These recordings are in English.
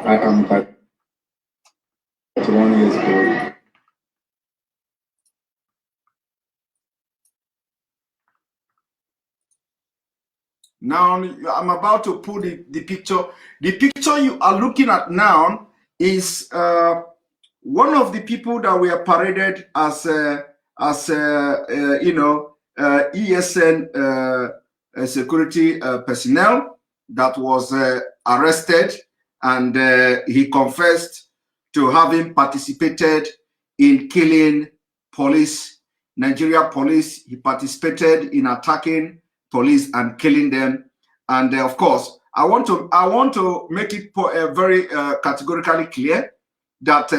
I am 31 years old. Now I'm about to put the picture. The picture you are looking at now is one of the people that were paraded as ESN security personnel that was arrested, and he confessed to having participated in killing Nigeria police. He participated in attacking police and killing them. And of course, I want to make it very categorically clear that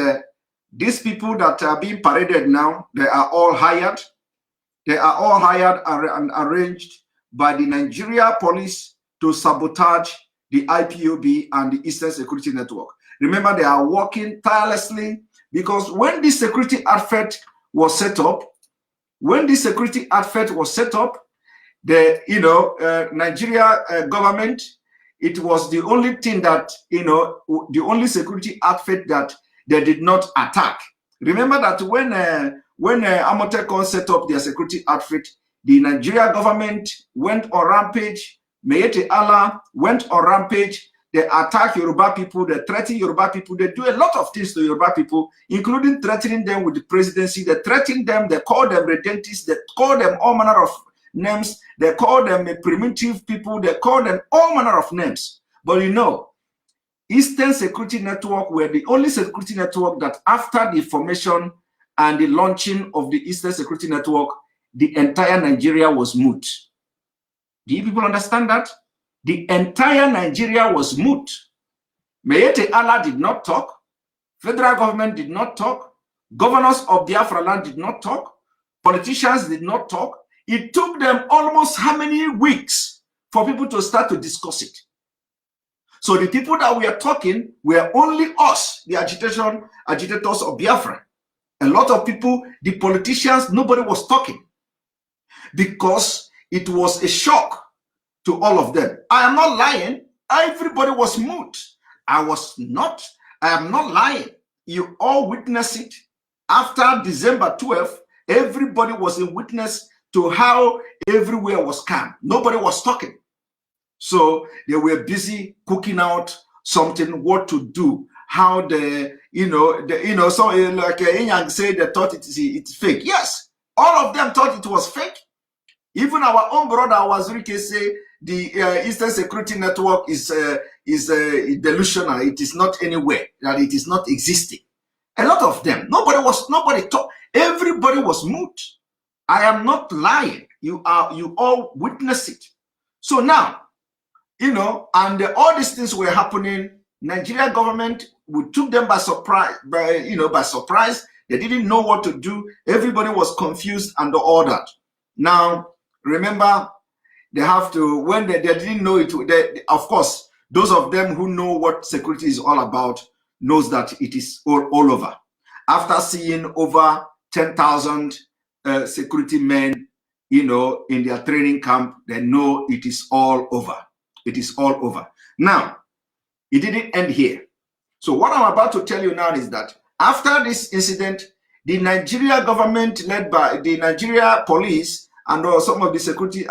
these people that are being paraded now, they are all hired. They are all hired and arranged by the Nigeria police to sabotage the IPOB and the Eastern Security Network. Remember, they are working tirelessly, because when this security outfit was set up, the Nigeria government, it was the only thing that, the only security outfit that they did not attack. Remember that when Amotekon set up their security outfit, the Nigeria government went on rampage. Mayete Allah went on rampage. They attack Yoruba people, they threaten Yoruba people, they do a lot of things to Yoruba people, including threatening them with the presidency. They threaten them, they call them redentists, they call them all manner of names, they call them primitive people, they call them all manner of names. But Eastern Security Network were the only security network that, after the formation and the launching of the Eastern Security Network, the entire Nigeria was mute. Do you people understand that? The entire Nigeria was mute. Mayete Allah did not talk. Federal government did not talk. Governors of Biafra land did not talk. Politicians did not talk. It took them almost how many weeks for people to start to discuss it? So the people that we are talking were only us, the agitators of Biafra. A lot of people, the politicians, nobody was talking, because it was a shock to all of them. I am not lying. Everybody was mute. I am not lying. You all witnessed it. After December 12th, everybody was a witness to how everywhere was calm. Nobody was talking. So they were busy cooking out something, what to do, how so like Inyang said, they thought it's fake. Yes, all of them thought it was fake. Even our own brother Wazirike say the Eastern Security Network is delusional. It is not anywhere, that it is not existing. A lot of them, nobody talked. Everybody was mute. I am not lying. You all witness it. So now, and all these things were happening. Nigeria government, we took them by surprise. By surprise, they didn't know what to do. Everybody was confused and all that. Now, remember, they have to, when they didn't know it, of course, those of them who know what security is all about knows that it is all over. After seeing over 10,000 security men, in their training camp, they know it is all over. It is all over. Now, it didn't end here. So what I'm about to tell you now is that after this incident, the Nigeria government, led by the Nigeria police and some of the security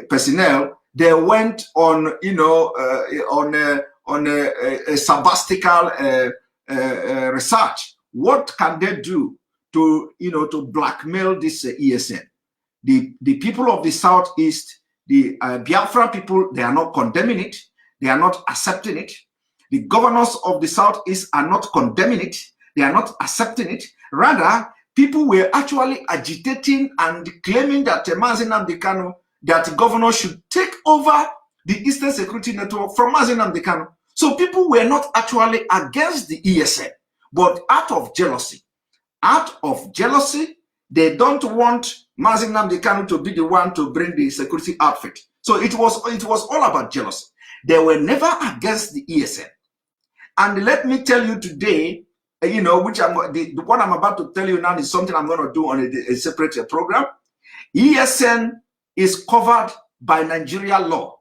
personnel, they went on, on a sabbatical research. What can they do to, to blackmail this ESN? The people of the Southeast, the Biafra people, they are not condemning it. They are not accepting it. The governors of the Southeast are not condemning it. They are not accepting it. Rather, people were actually agitating and claiming that Mazi Nnamdi Kanu, that governor should take over the Eastern Security Network from Mazi Nnamdi Kanu. So people were not actually against the ESN, but out of jealousy, they don't want Mazi Nnamdi Kanu to be the one to bring the security outfit. So it was all about jealousy. They were never against the ESN. And let me tell you today, what I'm about to tell you now is something I'm going to do on a separate program. ESN is covered by Nigeria law.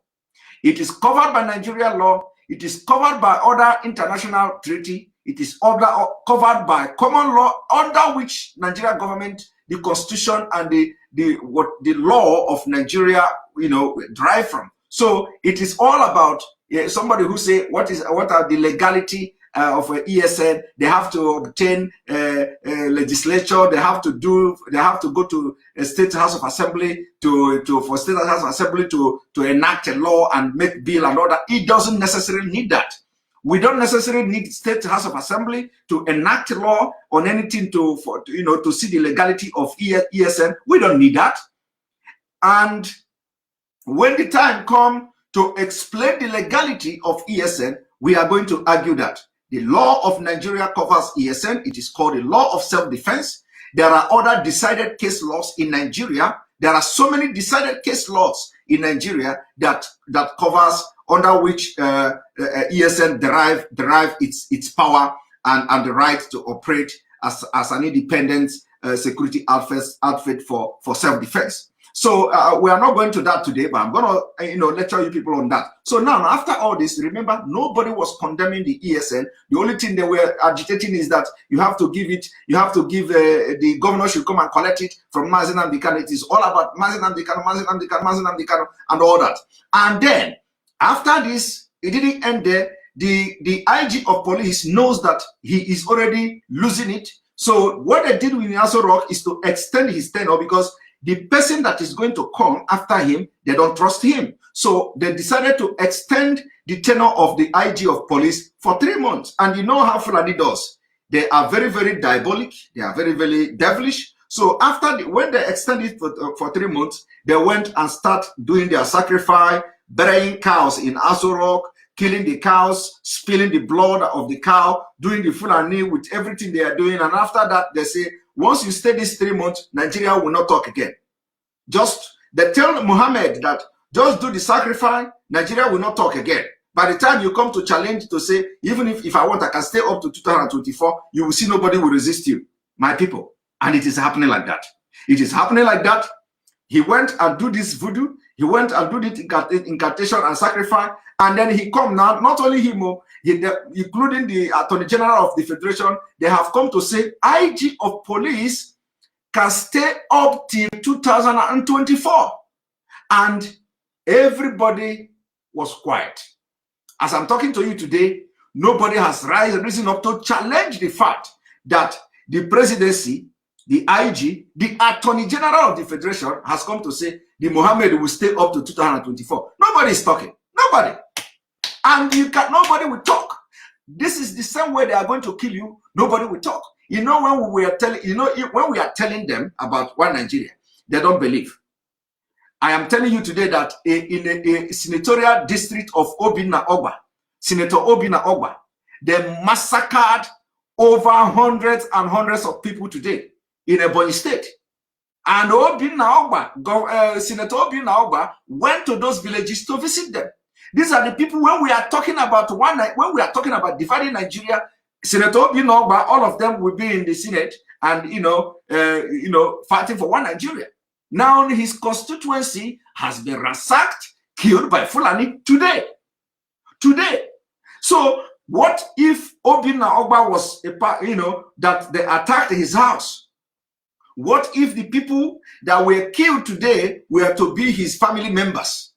It is covered by Nigeria law. It is covered by other international treaty. It is covered by common law under which Nigeria government, the constitution, and the law of Nigeria, derive from. So it is all about somebody who say what are the legality of ESN. They have to obtain legislature. They have to go to a state house of assembly for state house of assembly to enact a law and make bill and all that. It doesn't necessarily need that. We don't necessarily need state house of assembly to enact a law on anything to see the legality of ESN. We don't need that. And when the time comes to explain the legality of ESN, we are going to argue that the law of Nigeria covers ESN. It is called the law of self-defense. There are other decided case laws in Nigeria. There are so many decided case laws in Nigeria that covers under which ESN derive its power and the right to operate as an independent security outfit for self-defense. So we are not going to that today, but I'm going to lecture you people on that. So now, after all this, remember, nobody was condemning the ESN. The only thing they were agitating is that you have to give the governor should come and collect it from Mazi Nnamdi Kanu. It is all about Mazi Nnamdi Kanu, and all that. And then after this, it didn't end there. The IG of police knows that he is already losing it. So what they did with Aso Rock is to extend his tenure, because the person that is going to come after him, they don't trust him. So they decided to extend the tenure of the IG of police for 3 months. And you know how Fulani does. They are very, very diabolic. They are very, very devilish. So when they extended it for 3 months, they went and start doing their sacrifice, burying cows in Aso Rock, killing the cows, spilling the blood of the cow, doing the Fulani with everything they are doing. And after that, they say, once you stay this 3 months, Nigeria will not talk again. They tell Muhammad that just do the sacrifice, Nigeria will not talk again. By the time you come to challenge to say, even if I want, I can stay up to 2024, you will see nobody will resist you, my people. And it is happening like that. It is happening like that. He went and do this voodoo. He went and do the incantation and sacrifice. And then he come now, not only him, including the Attorney General of the Federation, they have come to say IG of police can stay up till 2024. And everybody was quiet. As I'm talking to you today, nobody has risen up to challenge the fact that the presidency, the IG, the Attorney General of the Federation has come to say the Mohammed will stay up to 2024. Nobody is talking. Nobody. And nobody will talk. This is the same way they are going to kill you. Nobody will talk. When we are telling them about one Nigeria, they don't believe. I am telling you today that in a senatorial district of Obinna Ogba, Senator Obinna Ogba, they massacred over hundreds and hundreds of people today in Ebonyi State. And Senator Obinna Ogba went to those villages to visit them. These are the people when we are talking about dividing Nigeria. Senator Obinna Ogba, all of them will be in the Senate and fighting for one Nigeria. Now his constituency has been ransacked, killed by Fulani today. So what if Obinna Ogba was that they attacked his house? What if the people that were killed today were to be his family members?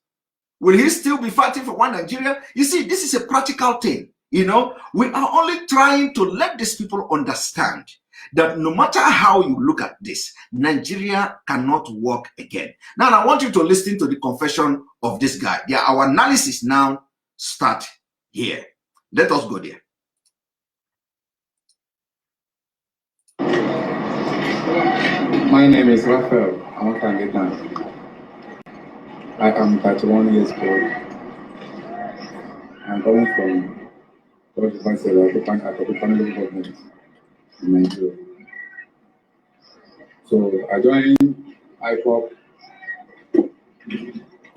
Will he still be fighting for one Nigeria? You see, this is a practical thing. We are only trying to let these people understand that no matter how you look at this, Nigeria cannot work again. Now, I want you to listen to the confession of this guy. Yeah, our analysis now start here. Let us go there. My name is Raphael Amakangetan. I am 31 years old. I'm coming from the family government in Nigeria. So I joined Ipob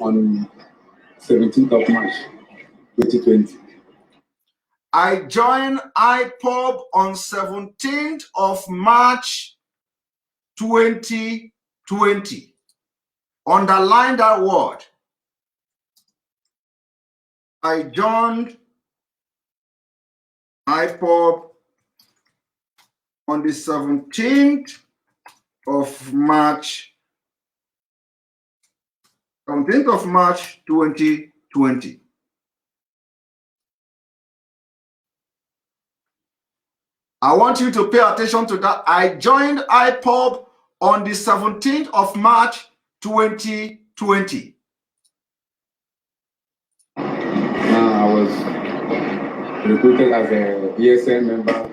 on 17th of March 2020. I joined Ipob on 17th of March 2020. Underline that word. I joined Ipob on the 17th of March 2020. I want you to pay attention to that. I joined Ipob on the 17th of March 2020. I was recruited as a ESN member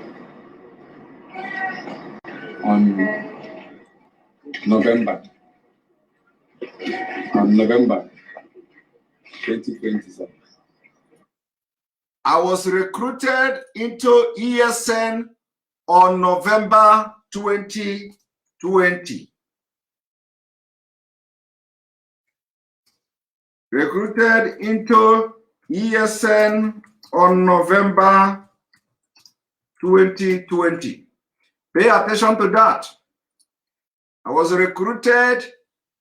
on November 2020, sir. I was recruited into ESN on November 2020. Recruited into ESN on November 2020. Pay attention to that. I was recruited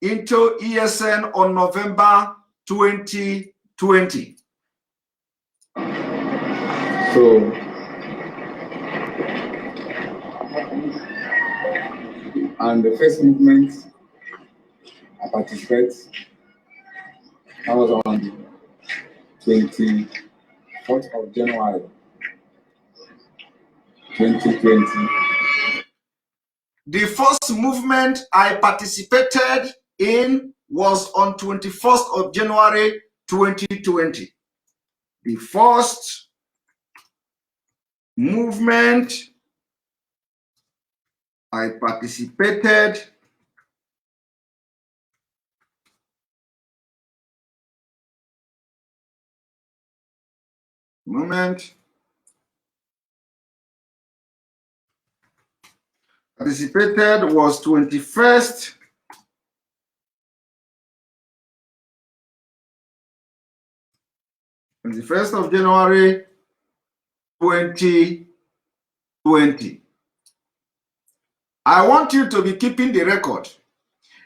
into ESN on November 2020. So, and the first movement I participated, I was on 24th of January 2020. The first movement I participated in was on 21st of January 2020. The first movement I participated was 21st of January 2020. I want you to be keeping the record.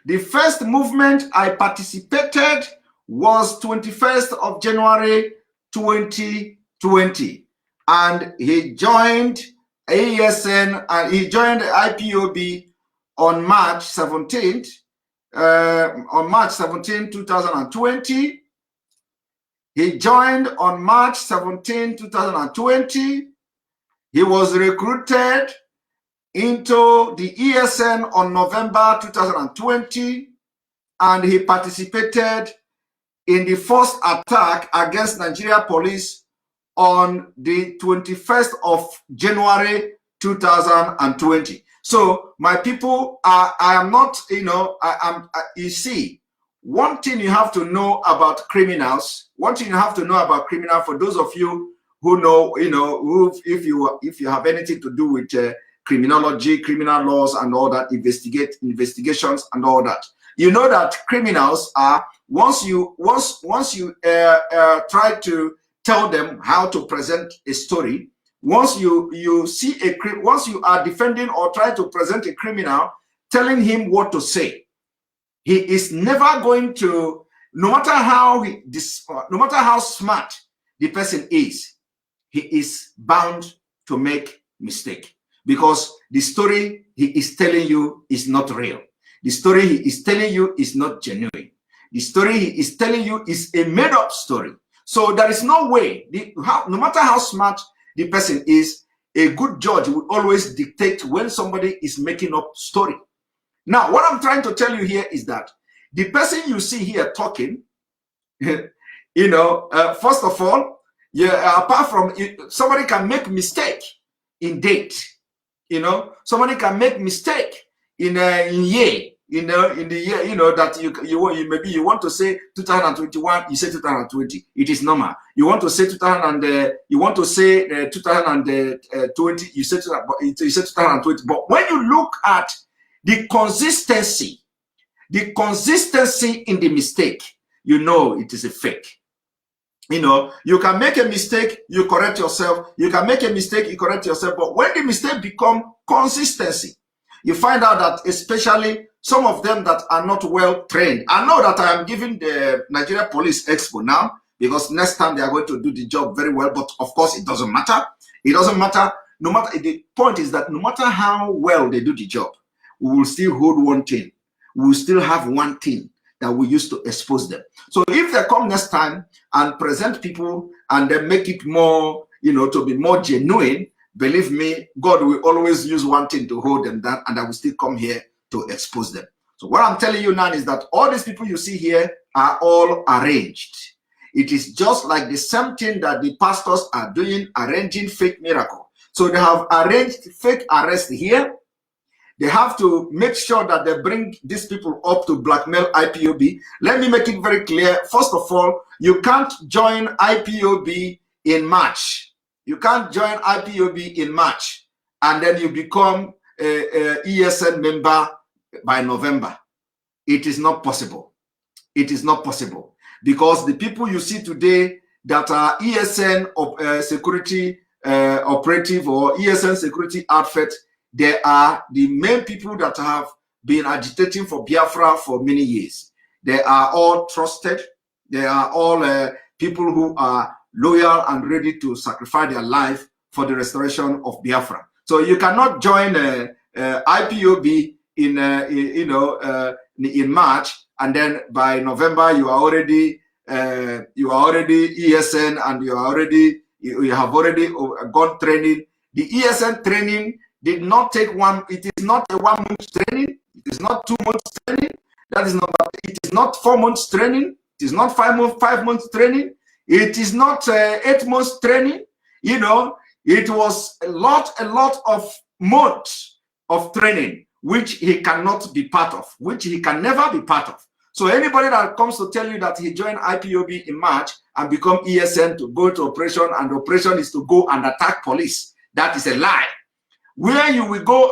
The first movement I participated was 21st of January 2020, and he joined ASN and he joined IPOB on March 17th, 2020. He joined on March 17, 2020. He was recruited into the ESN on November 2020, and he participated in the first attack against Nigeria police on the 21st of January 2020. So my people, I am not, you see, one thing you have to know about criminals, for those of you who know, if you have anything to do with criminology, criminal laws and all that, investigations and all that, you know that criminals are, once you try to tell them how to present a story, once you are defending or try to present a criminal, telling him what to say, he is never going to, no matter how smart the person is, he is bound to make mistake, because the story he is telling you is not real. The story he is telling you is not genuine. The story he is telling you is a made-up story. So there is no way, no matter how smart the person is, a good judge will always dictate when somebody is making up story. Now, what I'm trying to tell you here is that the person you see here talking, first of all, apart from somebody can make mistake in date, somebody can make mistake in year, in the year, that you maybe you want to say 2021, you say 2020. It is normal. You want to say 2020, you say 2020. But when you look at the consistency in the mistake, it is a fake. You can make a mistake, you correct yourself. You can make a mistake, you correct yourself. But when the mistake become consistency, you find out that especially some of them that are not well trained. I know that I am giving the Nigeria Police Expo now, because next time they are going to do the job very well. But of course, it doesn't matter. It doesn't matter. No matter, the point is that no matter how well they do the job, we will still hold one thing. We will still have one thing that we used to expose them. So if they come next time and present people and then make it more, to be more genuine, believe me, God will always use one thing to hold them down, and I will still come here to expose them. So what I'm telling you now is that all these people you see here are all arranged. It is just like the same thing that the pastors are doing, arranging fake miracle. So they have arranged fake arrest here. They have to make sure that they bring these people up to blackmail IPOB. Let me make it very clear. First of all, you can't join IPOB in March. You can't join IPOB in March and then you become a ESN member by November. It is not possible. It is not possible, because the people you see today that are ESN security operative or ESN security outfit, they are the main people that have been agitating for Biafra for many years. They are all trusted. They are all people who are loyal and ready to sacrifice their life for the restoration of Biafra. So you cannot join IPOB in March, and then by November you are already ESN, and you have already gone training. The ESN training did not take one. It is not a 1 month training. It is not 2 months training. That is not. It is not 4 months training. It is not 5 months training. It is not 8 months training. It was a lot of months of training, which he cannot be part of, which he can never be part of. So anybody that comes to tell you that he joined IPOB in March and become ESN to go to operation, and the operation is to go and attack police, that is a lie. Where you will go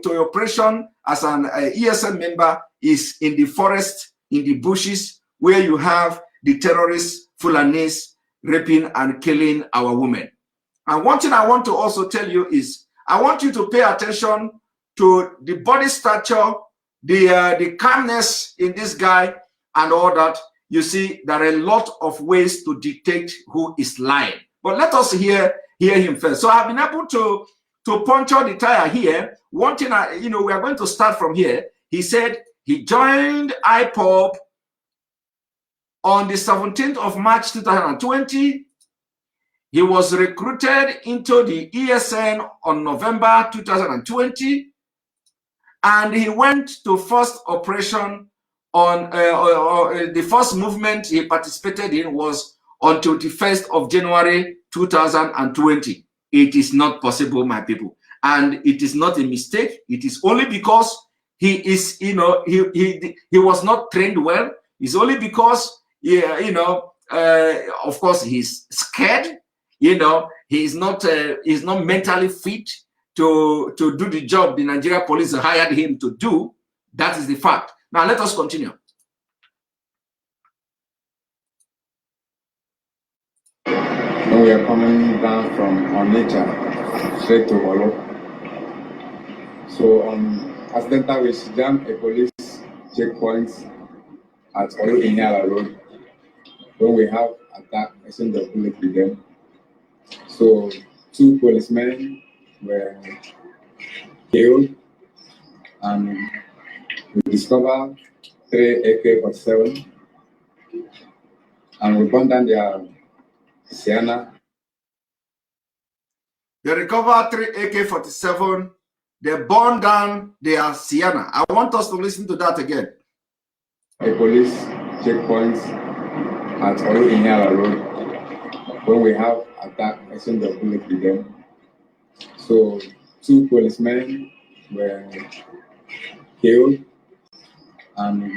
to operation as an ESN member is in the forest, in the bushes, where you have the terrorists, Fulanis, raping and killing our women. And one thing I want to also tell you is, I want you to pay attention to the body stature, the calmness in this guy and all that. You see, there are a lot of ways to detect who is lying. But let us hear him first. So I've been able to puncture the tire here. One thing, we are going to start from here. He said he joined Ipob on the 17th of March 2020. He was recruited into the ESN on November 2020. And he went to first operation on the first movement he participated in was on 21st of January 2020. It is not possible, my people. And it is not a mistake. It is only because he is, he was not trained well. It's only because, of course, he's scared. He's not mentally fit to do the job the Nigeria police hired him to do. That is the fact. Now let us continue. When we are coming down from Onitsha straight to Holo. So accidental we jammed a police checkpoint at Holo Inyala Road when we have attack exchange of bullet with them. So 2 policemen were killed, and we discovered 3 AK-47, and we burned down their Sienna. They recovered 3 AK-47. They burned down their Sienna. I want us to listen to that again. A police checkpoint at Olu Inyala Road when we have attack exchange of bullet with them. So 2 policemen were killed, and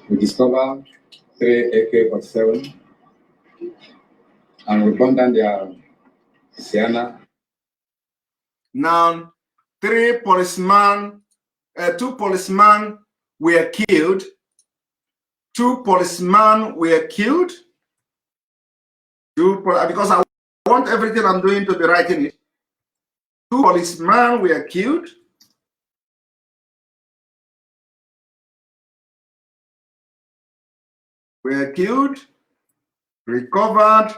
we discovered 3 AK-47, and we burned down their Sienna. Now, 2 policemen were killed. 2 policemen were killed. Because I want everything I'm doing to be right in it. 2 policemen were killed. Recovered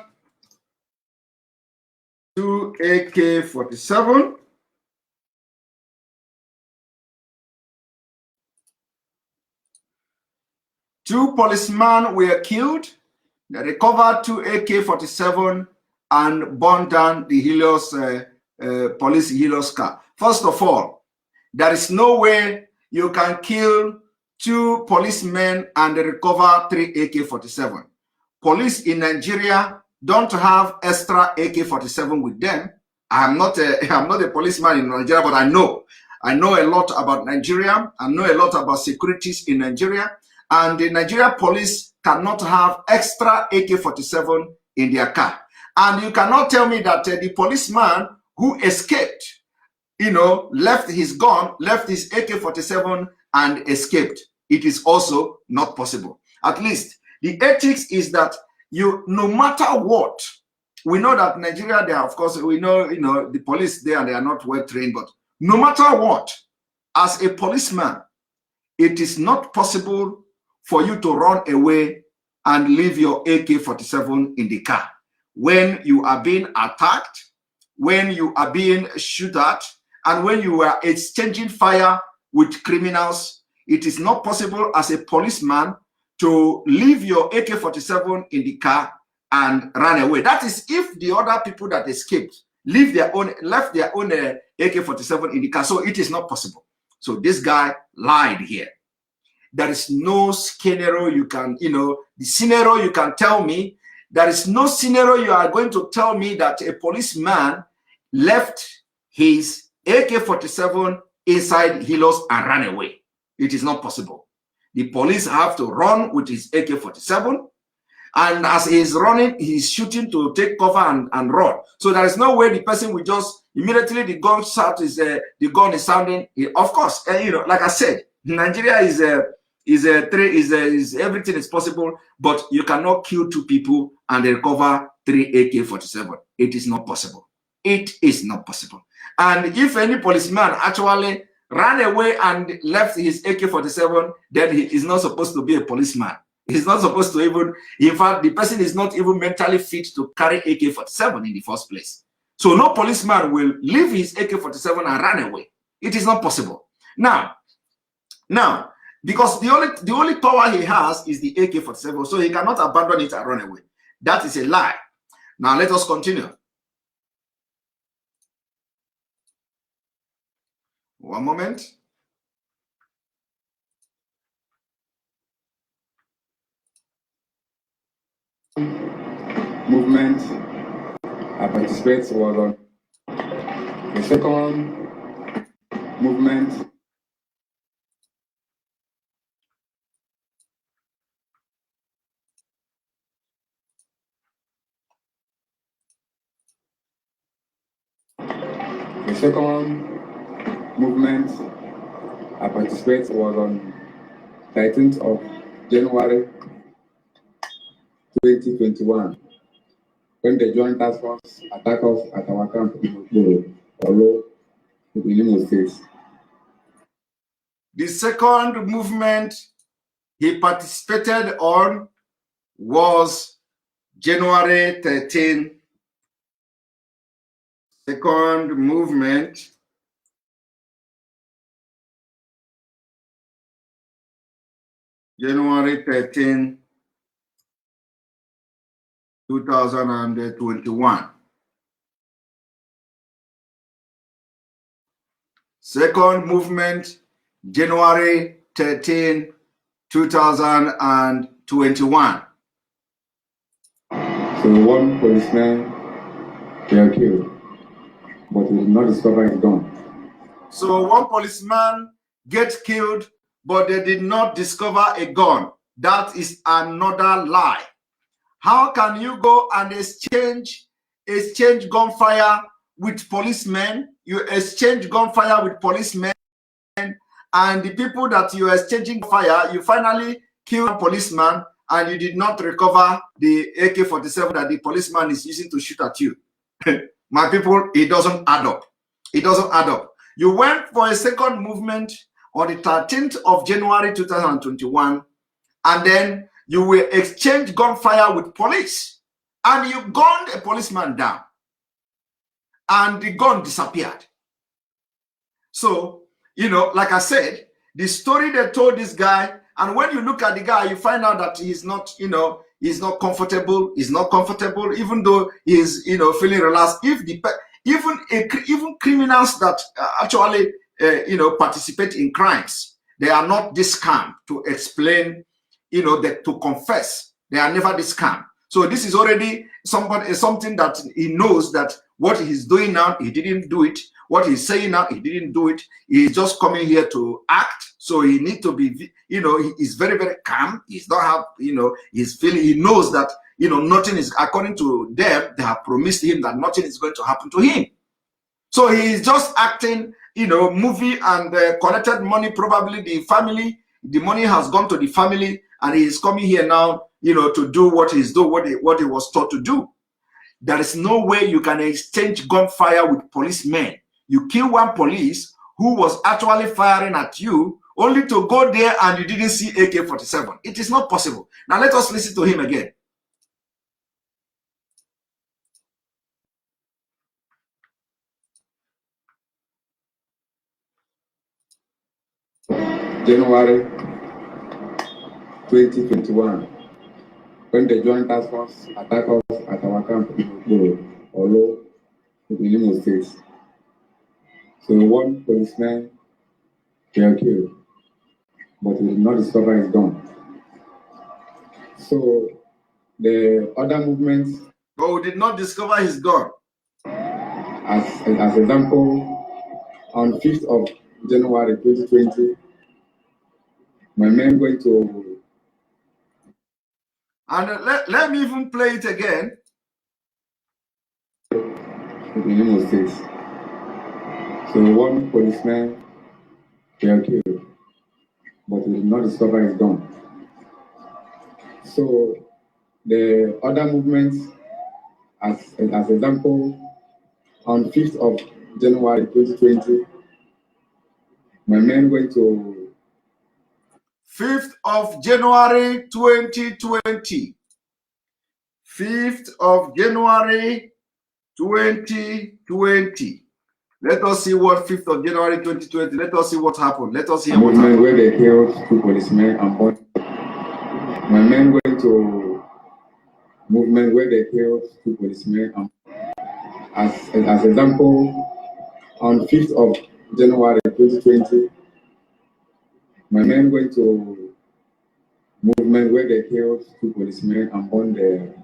2 AK-47. Two policemen were killed. They recovered 2 AK-47 and burned down the Helios police Helios car. First of all, there is no way you can kill 2 policemen and recover 3 AK-47. Police in Nigeria don't have extra AK-47 with them. I'm not a policeman in Nigeria, but I know a lot about Nigeria. I know a lot about securities in Nigeria. And the Nigeria police cannot have extra AK-47 in their car. And you cannot tell me that the policeman who escaped, left his gun, left his AK-47 and escaped. It is also not possible. At least the ethics is that no matter what, we know that Nigeria, there, of course, we know, the police there, they are not well trained, but no matter what, as a policeman, it is not possible for you to run away and leave your AK-47 in the car. When you are being attacked, when you are being shot at, and when you are exchanging fire with criminals, it is not possible as a policeman to leave your AK-47 in the car and run away. That is if the other people that escaped left their own AK-47 in the car. So it is not possible. So this guy lied here. There is no scenario you can, the scenario you can tell me, there is no scenario you are going to tell me that a policeman left his AK-47 inside Helios and ran away. It is not possible. The police have to run with his AK-47, and as he is running, he is shooting to take cover and run. So there is no way the person will just immediately the gun sound is the gun is sounding. Of course, like I said, Nigeria is everything is possible, but you cannot kill 2 people and recover 3 AK-47. It is not possible. It is not possible. And if any policeman actually ran away and left his AK-47, then he is not supposed to be a policeman. He's not supposed to even, in fact, the person is not even mentally fit to carry AK-47 in the first place. So no policeman will leave his AK-47 and run away. It is not possible. Now, because the only power he has is the AK-47, so he cannot abandon it and run away. That is a lie. Now let us continue. One moment. Movement I participate was on the second movement. The second movement I participate was on 13th of January 2021, when the Joint Task Force attacked us at our camp in Olo, in Imo State. The second movement he participated on was January 13. Second movement January 13, 2021. Second movement, January 13, 2021. So one policeman were killed, but we did not discover his gun. So one policeman gets killed, but they did not discover a gun. That is another lie. How can you go and exchange gunfire with policemen? You exchange gunfire with policemen, and the people that you are exchanging fire, you finally kill a policeman, and you did not recover the AK-47 that the policeman is using to shoot at you. My people, it doesn't add up. It doesn't add up. You went for a second movement on the 13th of January 2021, and then you will exchange gunfire with police, and you gunned a policeman down. and the gun disappeared. So, you know, like I said, the story they told this guy, and when you look at the guy, you find out that he's not, you know, he's not comfortable. He's not comfortable, even though he's, you know, feeling relaxed. If the even criminals that actually, you know, participate in crimes, they are not this calm to explain, you know, that to confess. They are never this calm. So this is already something that he knows that what he's doing now, he didn't do it. What he's saying now, he didn't do it. He's just coming here to act. So he needs to be, you know, he is very, very calm. He's not have, you know, he's feeling, he knows that, you know, nothing is, according to them, they have promised him that nothing is going to happen to him. So he's just acting, you know, movie and collected money, probably the family, the money has gone to the family, and he is coming here now, you know, to do what he's doing, what he was taught to do. There is no way you can exchange gunfire with policemen. You kill one police who was actually firing at you, only to go there and you didn't see AK-47. It is not possible. Now let us listen to him again. January 2021, when the Joint Task Force attacked us at our camp in Olo, in Imo State. So one policeman were killed, but we did not discover his gun. So the other movements. But we did not discover his gun. As example, on 5th of January 2020, my men went to. And let me even play it again. In Imo State. So one policeman were killed, but we did not discover his gun. So the other movements, as example, on 5th of January 2020, my men went to. 5th of January 2020. 5th of January 2020. Let us see what 5th of January 2020. Let us see what happened. Let us hear what happened. Where they killed 2 policemen and one. My men went to movement where they killed 2 policemen and as example, on 5th of January 2020, my men went to movement where they killed 2 policemen and burned their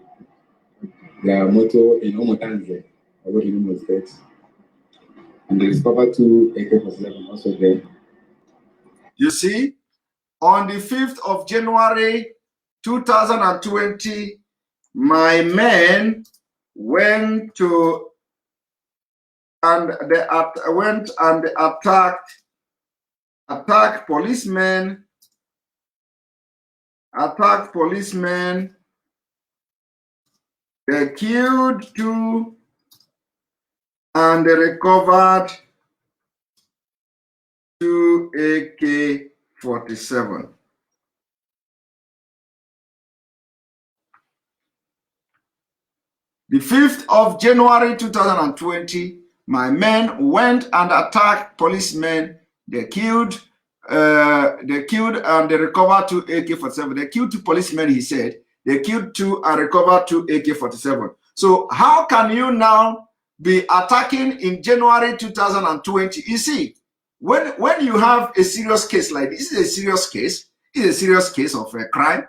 motor in Omotanze, over in Imo State. And they discovered 2 AK-47 also there. You see, on the 5th of January 2020, my men went to and they went and attacked policemen. They killed 2 and they recovered 2 AK-47. The 5th of January 2020, my men went and attacked policemen. They killed and they recovered 2 AK-47. They killed 2 policemen, he said. They killed 2 and recovered 2 AK-47. So how can you now be attacking in January 2020? You see, when you have a serious case like this, is a serious case. It's a serious case of a crime.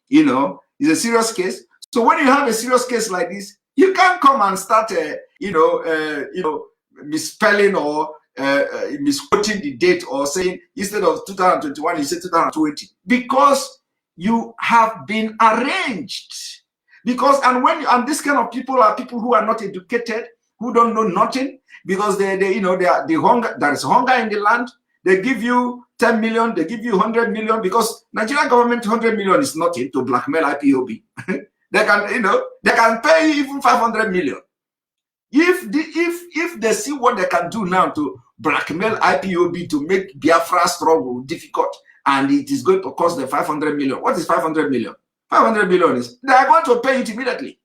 You know, it's a serious case. So when you have a serious case like this, you can't come and start, misspelling or misquoting the date or saying instead of 2021, you say 2020, because you have been arranged. Because and this kind of people are people who are not educated, who don't know nothing, because they the hunger, there is hunger in the land. They give you 10 million, they give you 100 million, because Nigerian government 100 million is nothing to blackmail IPOB. They can pay you even 500 million. If they see what they can do now to blackmail IPOB to make Biafra struggle difficult, and it is going to cost them 500 million. What is 500 million? 500 million is they are going to pay it immediately.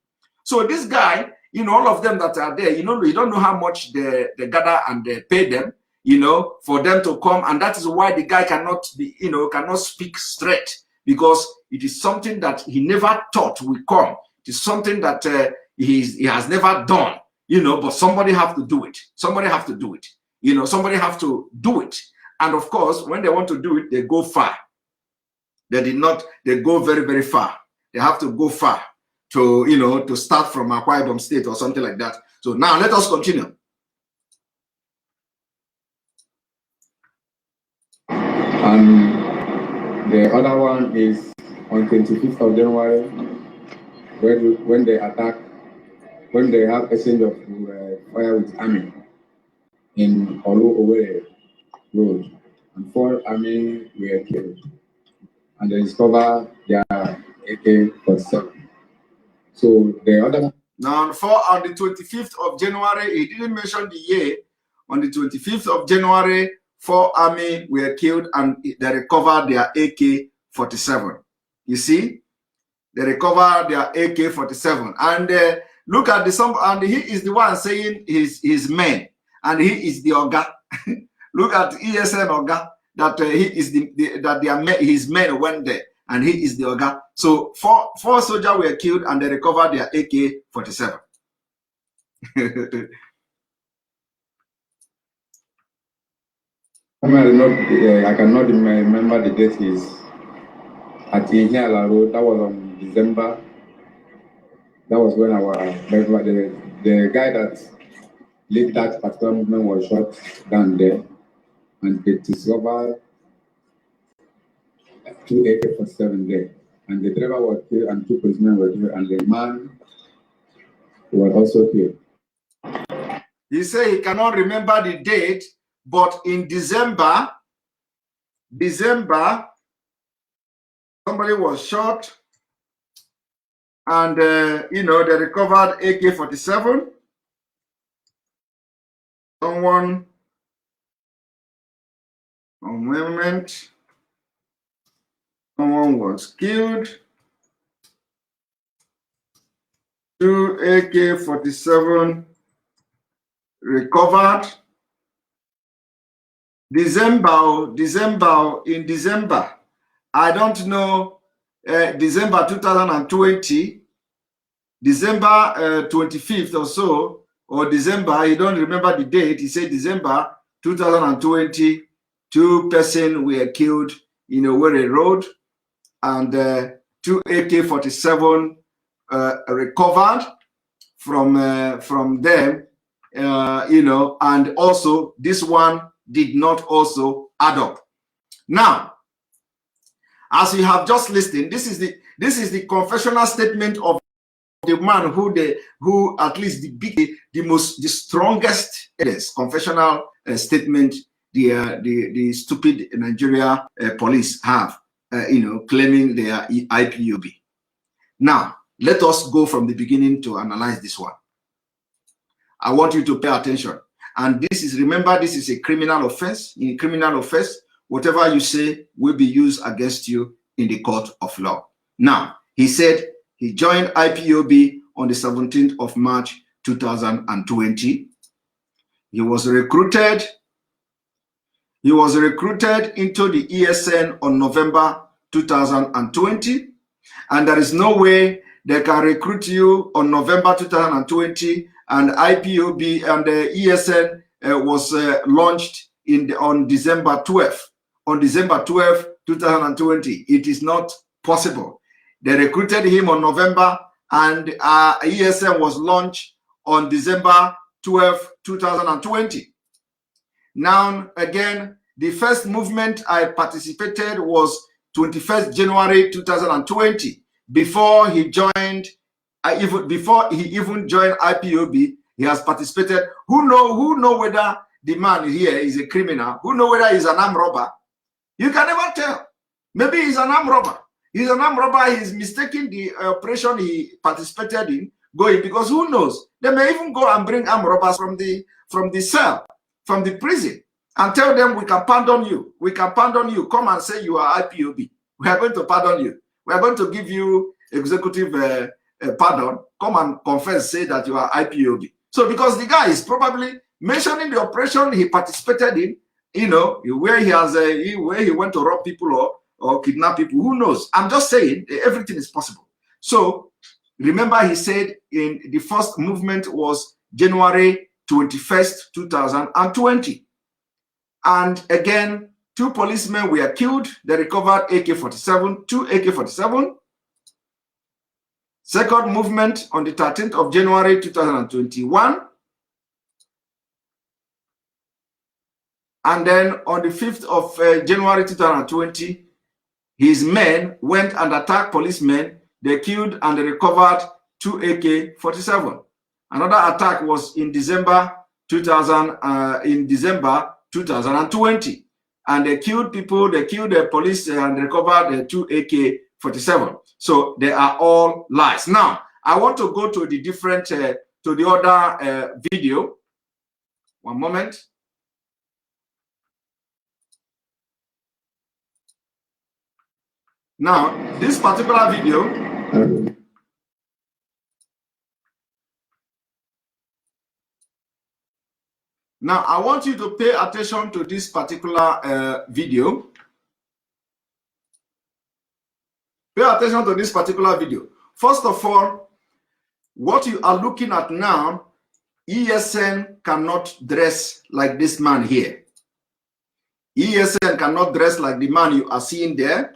So this guy all of them that are there, you don't know how much they gather and they pay them, for them to come. And that is why the guy cannot speak straight, because it is something that he never thought would come. It is something that he has never done, but somebody have to do it. Somebody have to do it. Somebody have to do it. And of course, when they want to do it, they go far. They go very, very far. They have to go far to, to start from Akwa Ibom State or something like that. So now let us continue. And the other one is on 25th of January, when they attack, when they have exchange of fire with army in Olu Road, and 4 army were killed, and they discover their AK-47. So the other now on the 25th of January, he didn't mention the year. On the 25th of January, 4 army were killed and they recovered their AK-47. You see, they recovered their AK-47, and look at and he is the one saying his men, and he is the Oga. Look at ESN Oga, that he is his men went there, and he is the Oga. So 4 soldiers were killed and they recovered their AK-47. I cannot remember the date is at Ihiala Road. That was on December. That was when the guy that led that particular movement was shot down there, and they discovered 2 AK-47 there, and the driver was killed and 2 policemen were killed, and the man was also killed. He said he cannot remember the date, but in December, somebody was shot, and they recovered AK-47. Someone was killed. 2 AK-47 recovered. In December, I don't know, December 2020, December 25th or so, or December, he don't remember the date. He said December 2020, 2 persons were killed in Owerri Road, and 2 AK-47 recovered from them, and also this one did not also add up. Now, as you have just listened, this is the confessional statement of the man who at least the strongest confessional statement the stupid Nigeria police have, claiming they are IPOB. Now, let us go from the beginning to analyze this one. I want you to pay attention. And remember, this is a criminal offense. In a criminal offense, whatever you say will be used against you in the court of law. Now, he said he joined IPOB on the 17th of March 2020. He was recruited into the ESN on November 2020, and there is no way they can recruit you on November 2020, and IPOB and the ESN was launched on December 12th. On December 12th, 2020, it is not possible. They recruited him on November, and ESN was launched on December 12th, 2020. Now, again, the first movement I participated was 21st January 2020. Before he joined, before he even joined IPOB, he has participated. Who know whether the man here is a criminal? Who know whether he's an armed robber? You can never tell. Maybe he's an armed robber. He's an armed robber. He's mistaking the operation he participated in going, because who knows? They may even go and bring armed robbers from the cell, from the prison, and tell them, we can pardon you. We can pardon you. Come and say you are IPOB. We are going to pardon you. We are going to give you executive pardon, come and confess, say that you are IPOB. So because the guy is probably mentioning the operation he participated in, you know, where he has where he went to rob people or kidnap people, who knows? I'm just saying everything is possible. So remember, he said in the first movement was January 21st, 2020. And again, 2 policemen were killed. They recovered AK-47, 2 AK-47. Second movement on the 13th of January 2021. And then on the 5th of January 2020, his men went and attacked policemen. They killed and they recovered 2 AK-47. Another attack was in December 2020, and they killed people. They killed the police and recovered 2 AK-47. So they are all lies. Now I want to go to the different to the other video. One moment. Now, this particular video, now I want you to pay attention to this particular video. Pay attention to this particular video. First of all, what you are looking at now, ESN cannot dress like this man here. ESN cannot dress like the man you are seeing there.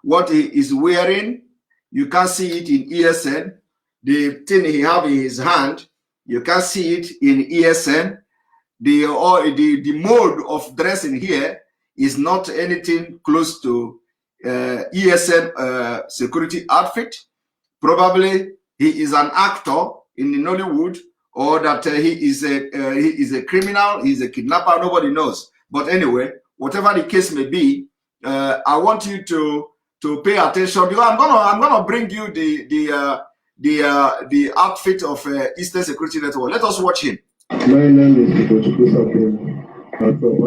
What he is wearing, you can see it in ESN. The thing he have in his hand, you can see it in ESN. The mode of dressing here is not anything close to ESN security outfit. Probably he is an actor in Nollywood, or that he is a criminal, he's a kidnapper, nobody knows. But anyway, whatever the case may be, I want you to pay attention, because I'm gonna bring you the outfit of Eastern Security Network. Let us watch him. My name is Ipob. I'm from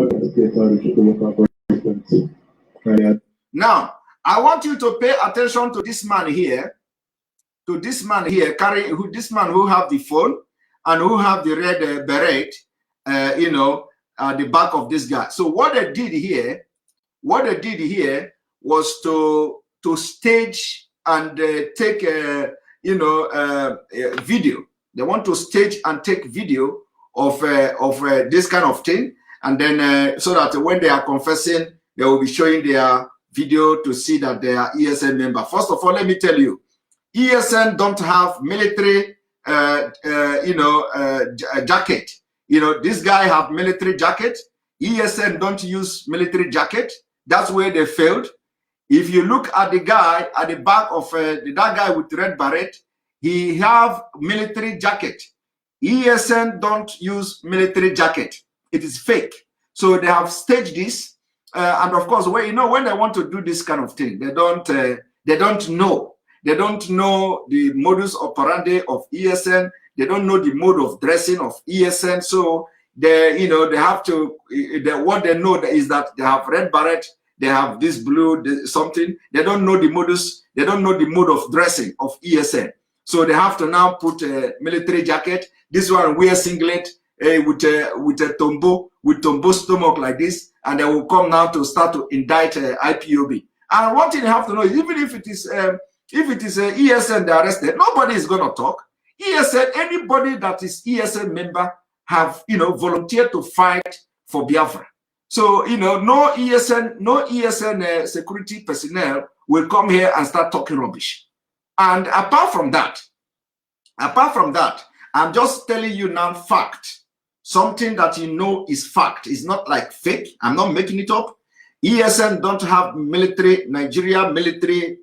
Now, I want you to pay attention to this man here. To this man here, this man who have the phone and who have the red beret, you know, at the back of this guy. So what they did here was to stage and take a video. They want to stage and take video of this kind of thing, and then so that when they are confessing, they will be showing their video to see that they are ESN member. First of all, let me tell you, ESN don't have military jacket. You know, this guy have military jacket. ESN don't use military jacket. That's where they failed. If you look at the guy at the back of that guy with red beret, he have military jacket. ESN don't use military jacket. It is fake. So they have staged this, and of course, when they want to do this kind of thing, they don't know. They don't know the modus operandi of ESN. They don't know the mode of dressing of ESN. So they have to. What they know is that they have red beret. They have this blue something. They don't know the modus. They don't know the mode of dressing of ESN. So they have to now put a military jacket. This one wear singlet with a tombo stomach like this, and they will come now to start to indict IPOB. And one thing you have to know is, even if it is ESN they arrested, nobody is going to talk. ESN, anybody that is ESN member have volunteered to fight for Biafra. So no ESN security personnel will come here and start talking rubbish. And apart from that, I'm just telling you now fact. Something that is fact. It's not like fake. I'm not making it up. ESN don't have Nigeria military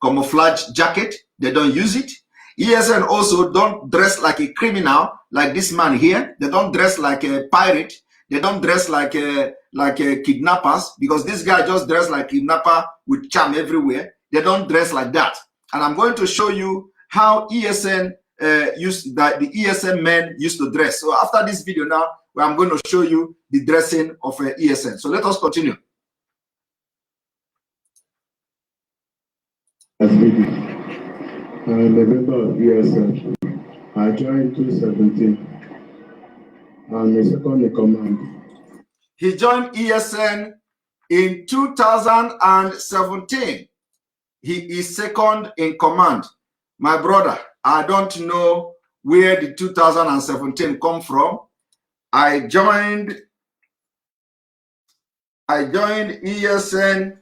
camouflage jacket. They don't use it. ESN also don't dress like a criminal, like this man here. They don't dress like a pirate. They don't dress like kidnappers, because this guy just dressed like kidnapper with charm everywhere. They don't dress like that. And I'm going to show you how ESN the ESN men used to dress. So after this video now, where I'm going to show you the dressing of ESN. So let us continue. I'm a member of ESL. I joined 2017. I'm a second in command. He joined ESN in 2017. He is second in command. My brother, I don't know where the 2017 come from. I joined ESN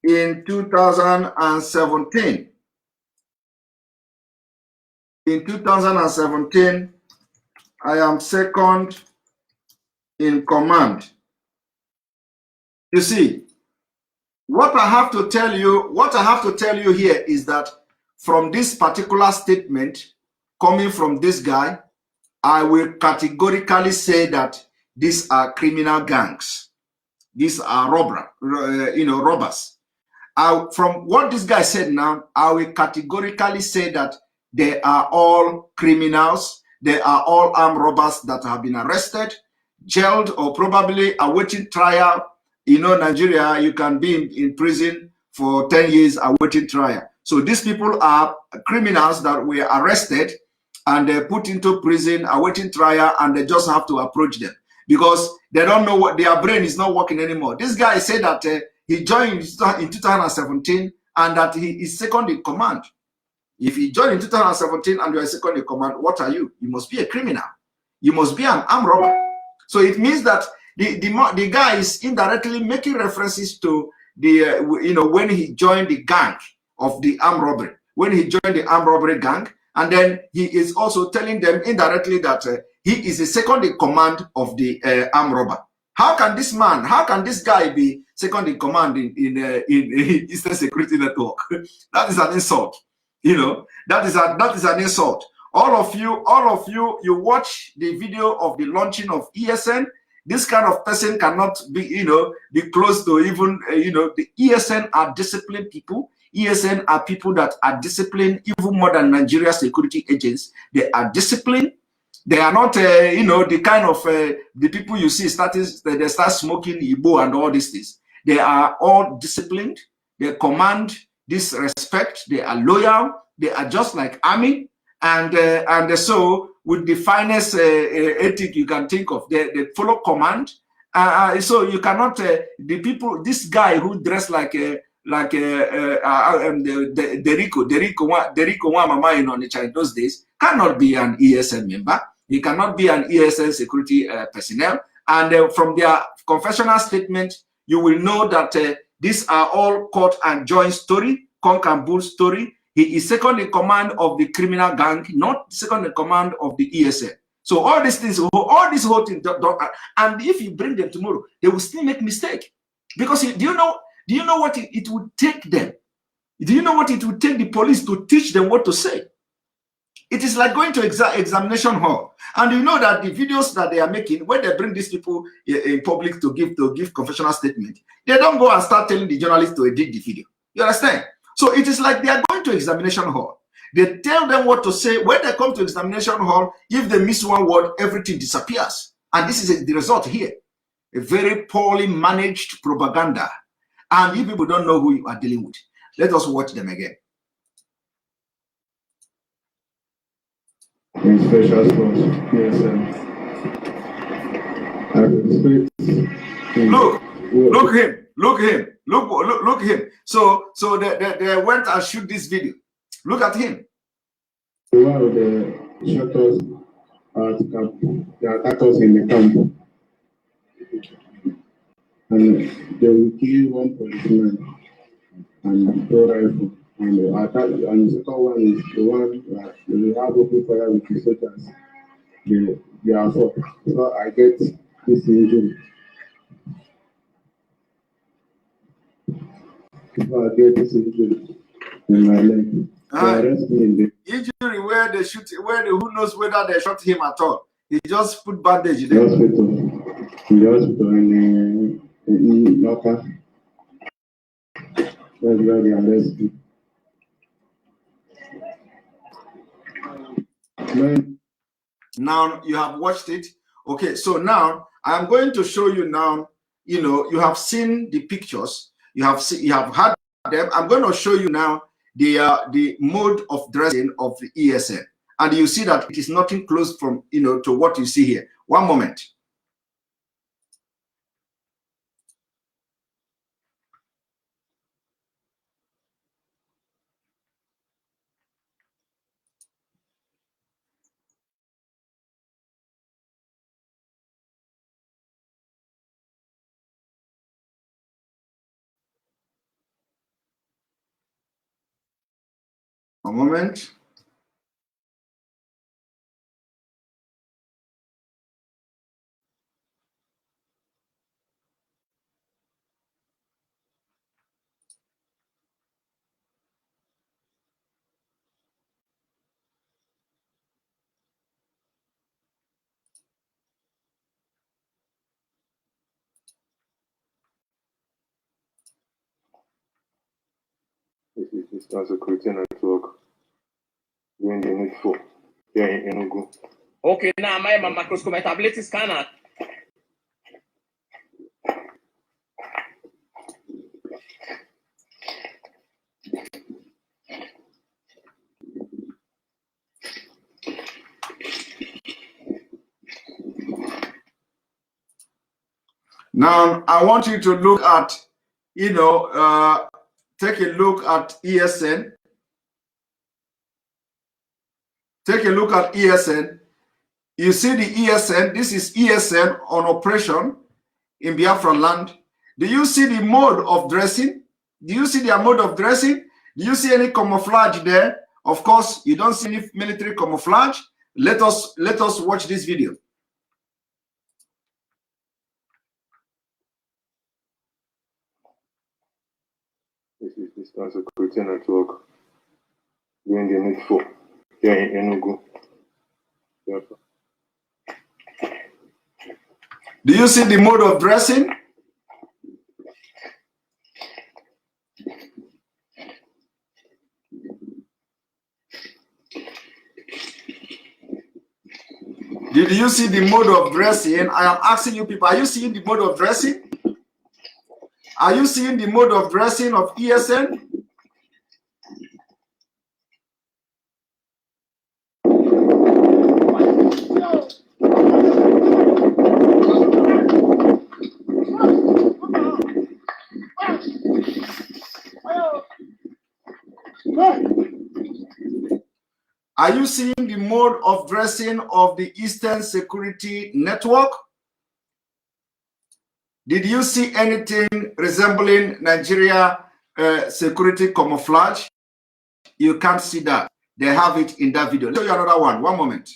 in 2017. In 2017, I am second in command. You see, what I have to tell you here is that from this particular statement coming from this guy, I will categorically say that these are criminal gangs. These are robbers. From what this guy said now, I will categorically say that they are all criminals. They are all armed robbers that have been arrested, jailed, or probably awaiting trial. You know, Nigeria, you can be in prison for 10 years awaiting trial. So these people are criminals that were arrested and they're put into prison awaiting trial, and they just have to approach them because they don't know what their brain is not working anymore. This guy said that he joined in 2017 and that he is second in command. If he joined in 2017 and you are second in command, what are you? You must be a criminal. You must be an armed robber. So it means that the guy is indirectly making references to the when he joined the gang of the armed robbery. When he joined the armed robbery gang, and then he is also telling them indirectly that he is a second in command of the armed robber. How can this guy be second in command in Eastern Security Network? That is an insult. You know, that is an insult. All of you, you watch the video of the launching of ESN. This kind of person cannot be, be close to even, the ESN are disciplined people. ESN are people that are disciplined even more than Nigeria security agents. They are disciplined. They are not, the kind of the people you see they start smoking Ipob and all these things. They are all disciplined. They command this respect. They are loyal. They are just like army, and so with the finest ethic you can think of, they follow command. So you cannot the people. This guy who dressed like Derico Mama in Onitsha in those days cannot be an ESN member. He cannot be an ESN security personnel. And from their confessional statement, you will know that these are all caught and joint story, conk and bull story. He is second in command of the criminal gang, not second in command of the ESN. So all these things, all this whole thing, and if you bring them tomorrow, they will still make mistake. Because do you know what it would take them? Do you know what it would take the police to teach them what to say? It is like going to examination hall, and you know that the videos that they are making, when they bring these people in public to give confessional statement, they don't go and start telling the journalists to edit the video. You understand? So it is like they are going to examination hall. They tell them what to say. When they come to examination hall, if they miss one word, everything disappears. And this is the result here: a very poorly managed propaganda. And you people don't know who you are dealing with. Let us watch them again. In special force, ESL. I respect him. Look him. So they went and shoot this video. Look at him. One of the shutters at camp, the attackers in the camp, and they will kill one policeman and throw rifle. And the attack, and the second one is the one that they have open fire with the soldiers. They are so I get this injury. So I get this injury in my leg. Injury where they shoot, who knows whether they shot him at all. He just put bandage in the hospital. In the hospital in Noka. That's where they arrest me. Now you have watched it. Okay, so now I'm going to show you now. You have seen the pictures. You have heard them. I'm going to show you now the mode of dressing of the ESN. And you see that it is nothing close from, to what you see here. One moment. A moment. This is Eastern Security Network doing the needful here in Enugu. Okay, now my microcompatibility scanner. Now, I want you to look at, take a look at ESN. Take a look at ESN. You see the ESN. This is ESN on operation in Biafra land. Do you see the mode of dressing? Do you see their mode of dressing? Do you see any camouflage there? Of course, you don't see any military camouflage. Let us watch this video. This is Eastern Security Network doing the needful here in Enugu. Do you see the mode of dressing? Did you see the mode of dressing? I am asking you people, are you seeing the mode of dressing? Are you seeing the mode of dressing of ESN? Are you seeing the mode of dressing of the Eastern Security Network? Did you see anything resembling Nigeria security camouflage? You can't see that. They have it in that video. Let me show you another one. One moment.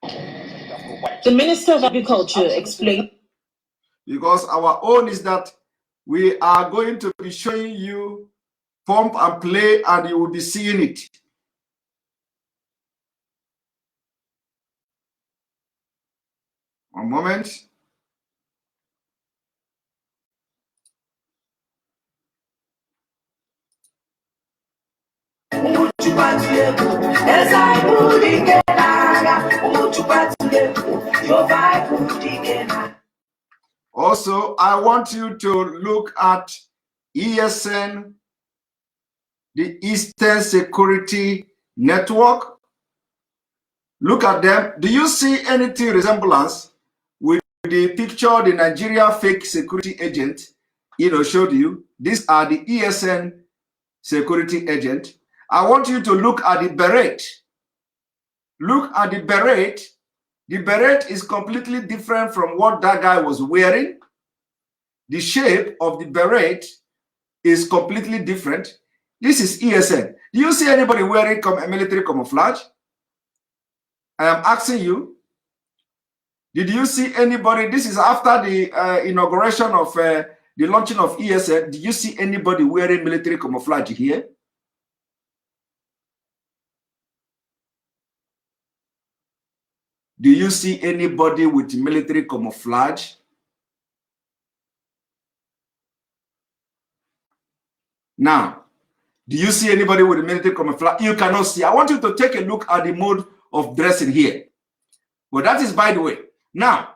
The Minister of Agriculture explained. Because our own is that we are going to be showing you pump and play, and you will be seeing it. One moment. Also, I want you to look at ESN, the Eastern Security Network. Look at them. Do you see anything resemblance with the picture the Nigeria fake security agent, showed you? These are the ESN security agent. I want you to look at the beret. Look at the beret. The beret is completely different from what that guy was wearing. The shape of the beret is completely different. This is ESN. Do you see anybody wearing military camouflage? I am asking you. Did you see anybody? This is after the inauguration of the launching of ESN. Did you see anybody wearing military camouflage here? Do you see anybody with military camouflage? Now, do you see anybody with military camouflage? You cannot see. I want you to take a look at the mode of dressing here. But that is by the way. Now,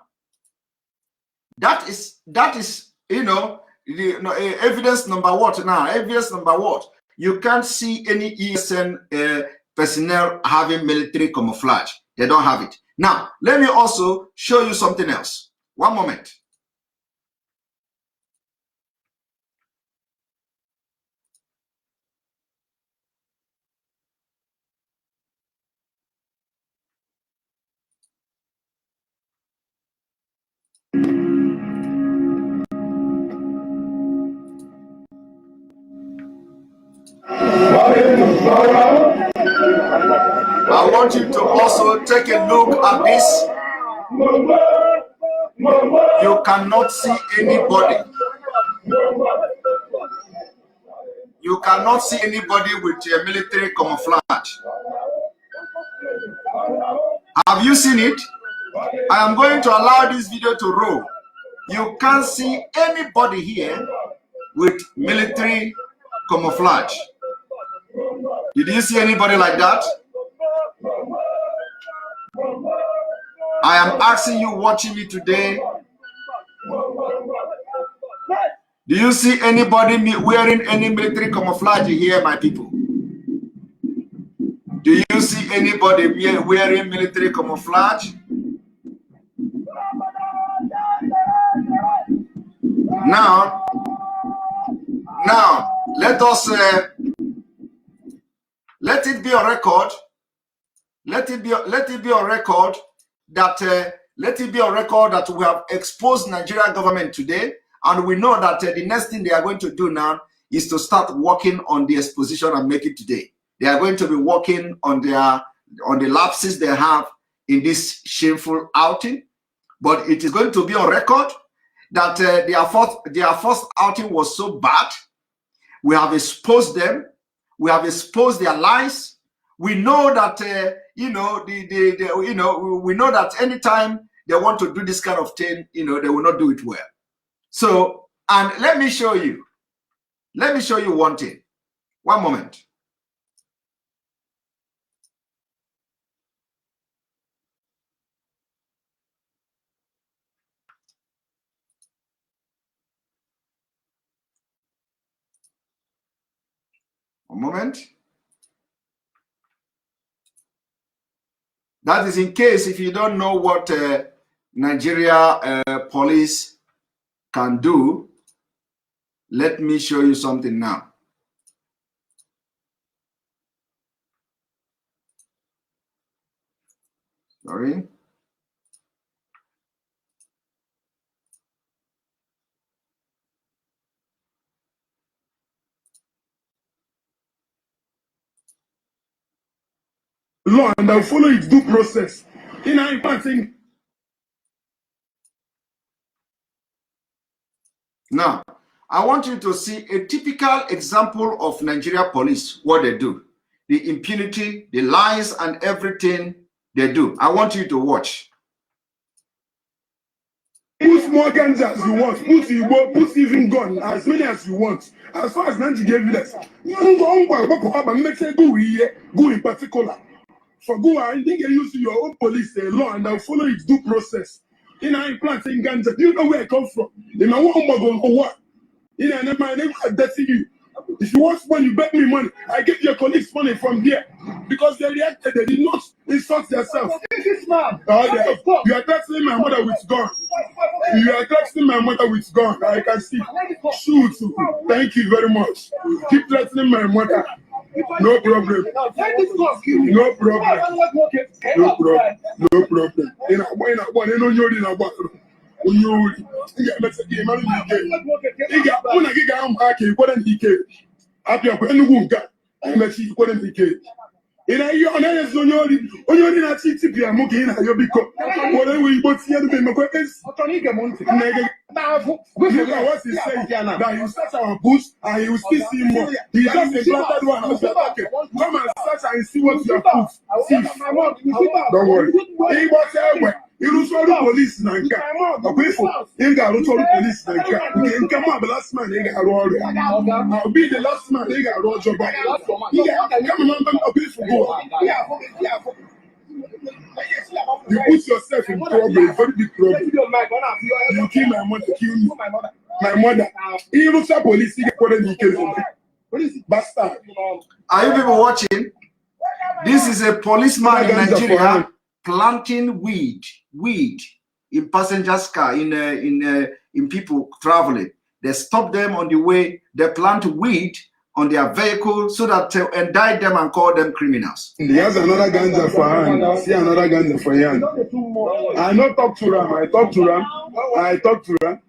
that is Evidence number what now? Evidence number what? You can't see any ESN personnel having military camouflage. They don't have it. Now, let me also show you something else. One moment. I want you to also take a look at this. You cannot see anybody. You cannot see anybody with a military camouflage. Have you seen it? I am going to allow this video to roll. You can't see anybody here with military camouflage. Did you see anybody like that? I am asking you watching me today, do you see anybody wearing any military camouflage here, my people? Do you see anybody wearing military camouflage? Now, let us let it be a record. Let it be a record that we have exposed Nigerian government today, and we know that the next thing they are going to do now is to start working on the exposition and make it today. They are going to be working on the lapses they have in this shameful outing, but it is going to be on record that their first outing was so bad. We have exposed them. We have exposed their lies. We know that we know that anytime they want to do this kind of thing, they will not do it well. So, and let me show you one thing. One moment. One moment. That is in case if you don't know what Nigeria police can do. Let me show you something now. Sorry. Law and I'll follow its due process. In our imparting. Now, I want you to see a typical example of Nigeria police, what they do. The impunity, the lies, and everything they do. I want you to watch. Put more guns as you want. Put even gun as many as you want. As far as Nancy gave you this. Go in particular. For go, I think you use your own police law and I'll follow its due process. In our planting guns, do you know where it comes from? In my one bag or what? In my name, that's you. If you want money, you bet me money. I get your colleagues money from there. Because they reacted, they did not insult themselves. You are threatening my mother with gun. You are threatening my mother with gun. I can see. Shoot. Thank you very much. Keep threatening my mother. No problem. No problem. No problem. No problem. In a year, on a only not see Pia Muki in a Yobiko. What we both see the Macotes. What's he saying? That you start our bush and you still see more. He just a planted one of the market. Come and start and see what you have put. Don't worry. He was everywhere. You lose all the police Nanka. You got police Nanka. You come up the last man, they got all. I'll be the last man, they got all job. Come on, go. You put yourself in trouble, very big trouble. You kill my mother, kill me. my mother. Even some police get put in the case. Police bastard. Are you people watching? This is a policeman in Nigeria planting weed in passengers' car, in people traveling. They stop them on the way. They plant weed on their vehicle so that to indict them and call them criminals. He has another ganja for hand. See another ganja for hand. I not talk to Ram. I talk to Ram.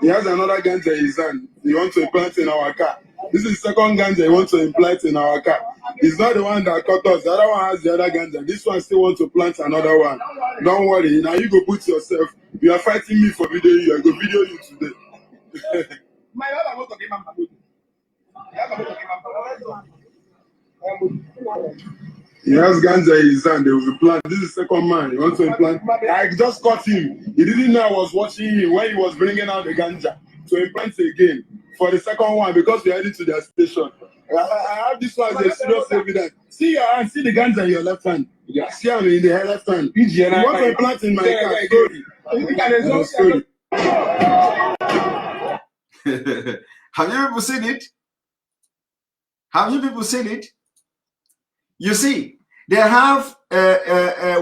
He has another ganja in his hand. He wants to implant in our car. This is the second ganja he wants to implant in our car. He's not the one that caught us. The other one has the other ganja. This one still wants to plant another one. Don't worry. Now you go put yourself. You are fighting me for video you. I go video you today. He has ganja in his hand. They will plant. This is the second man. He wants to implant. I just caught him. He didn't know I was watching him when he was bringing out the ganja to implant again for the second one because we headed to their station. I have this one as a serious evidence. See your hand. See the ganja in your left hand. Yeah. See him in the left hand. You want to implant in my car? Story. Have you people seen it? Have you people seen it? You see, they have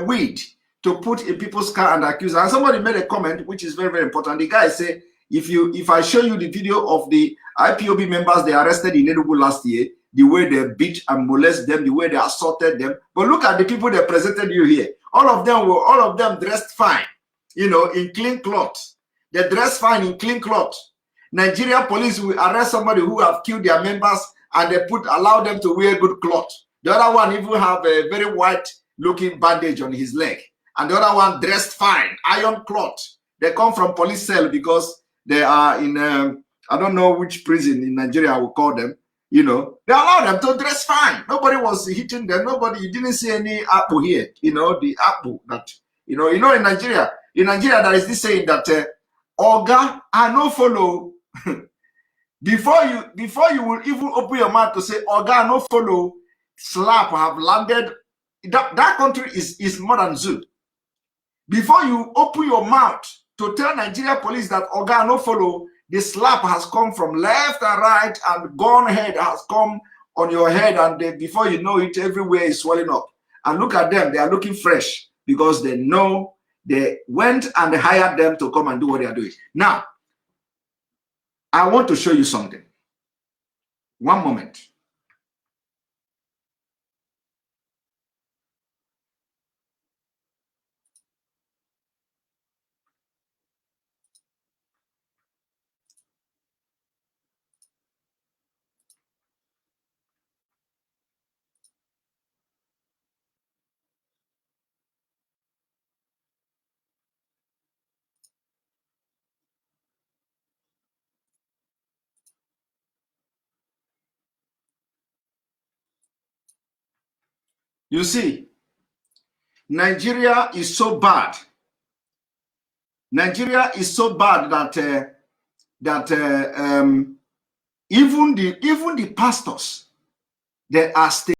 weed to put in people's car and accuse. And somebody made a comment, which is very, very important. The guy said, if I show you the video of the IPOB members they arrested in Enugu last year, the way they beat and molest them, the way they assaulted them. But look at the people they presented you here. All of them dressed fine, in clean clothes. They dress fine in clean clothes. Nigeria police will arrest somebody who have killed their members and they allow them to wear good clothes. The other one even have a very white looking bandage on his leg. And the other one dressed fine, iron cloth. They come from police cell because they are in, I don't know which prison in Nigeria I will call them. They allow them to dress fine. Nobody was hitting them. You didn't see any apple here. The apple that, in Nigeria. In Nigeria, there is this saying that, Oga, I no follow. Before you will even open your mouth to say, Oga, no follow, slap have landed. That country is more than Zoo. Before you open your mouth to tell Nigeria police that Oga, no follow, the slap has come from left and right and gone head has come on your head, and before you know it, everywhere is swelling up. And look at them, they are looking fresh because they know they went and hired them to come and do what they are doing. Now, I want to show you something. One moment. You see, Nigeria is so bad. Nigeria is so bad that even the pastors, they are still